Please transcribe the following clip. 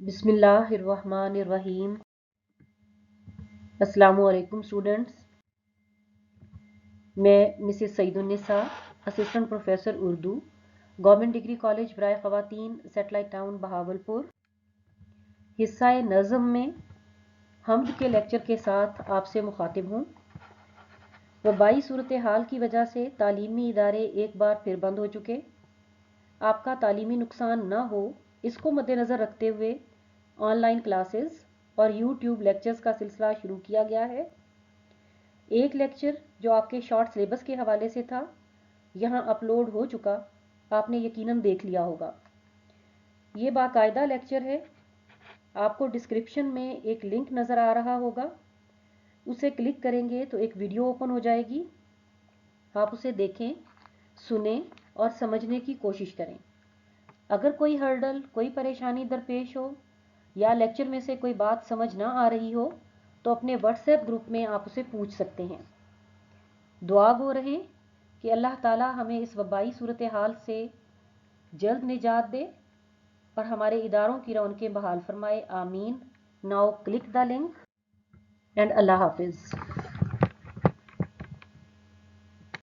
बिस्मिल्लाहिर्रहमानिर्रहीम। अस्सलामु अलैकुम स्टूडेंट्स। मैं Mrs Saeedunnisa, assistant professor Urdu, government degree college बराए ख़वातीन, सैटेलाइट टाउन बहावलपुर। हिस्सा नज़म में हम्द के लेक्चर के साथ आपसे मुखातिब हूँ। वबाई सूरत हाल की वजह से तालीमी इदारे एक बार फिर बंद हो चुके। आपका तालीमी नुकसान न हो, इसको मद्देनज़र रखते हुए ऑनलाइन क्लासेस और यूट्यूब लेक्चर्स का सिलसिला शुरू किया गया है। एक लेक्चर जो आपके शॉर्ट सिलेबस के हवाले से था, यहाँ अपलोड हो चुका, आपने यकीनन देख लिया होगा। ये बाकायदा लेक्चर है। आपको डिस्क्रिप्शन में एक लिंक नज़र आ रहा होगा, उसे क्लिक करेंगे तो एक वीडियो ओपन हो जाएगी। आप उसे देखें, सुनें और समझने की कोशिश करें। अगर कोई हर्डल, कोई परेशानी दरपेश हो या लेक्चर में से कोई बात समझ ना आ रही हो तो अपने व्हाट्सएप ग्रुप में आप उसे पूछ सकते हैं। दुआ गो रहें कि अल्लाह ताला हमें इस वबाई सूरत हाल से जल्द निजात दे और हमारे इदारों की रौनकें बहाल फरमाए। आमीन। Now click the link and अल्लाह हाफिज़।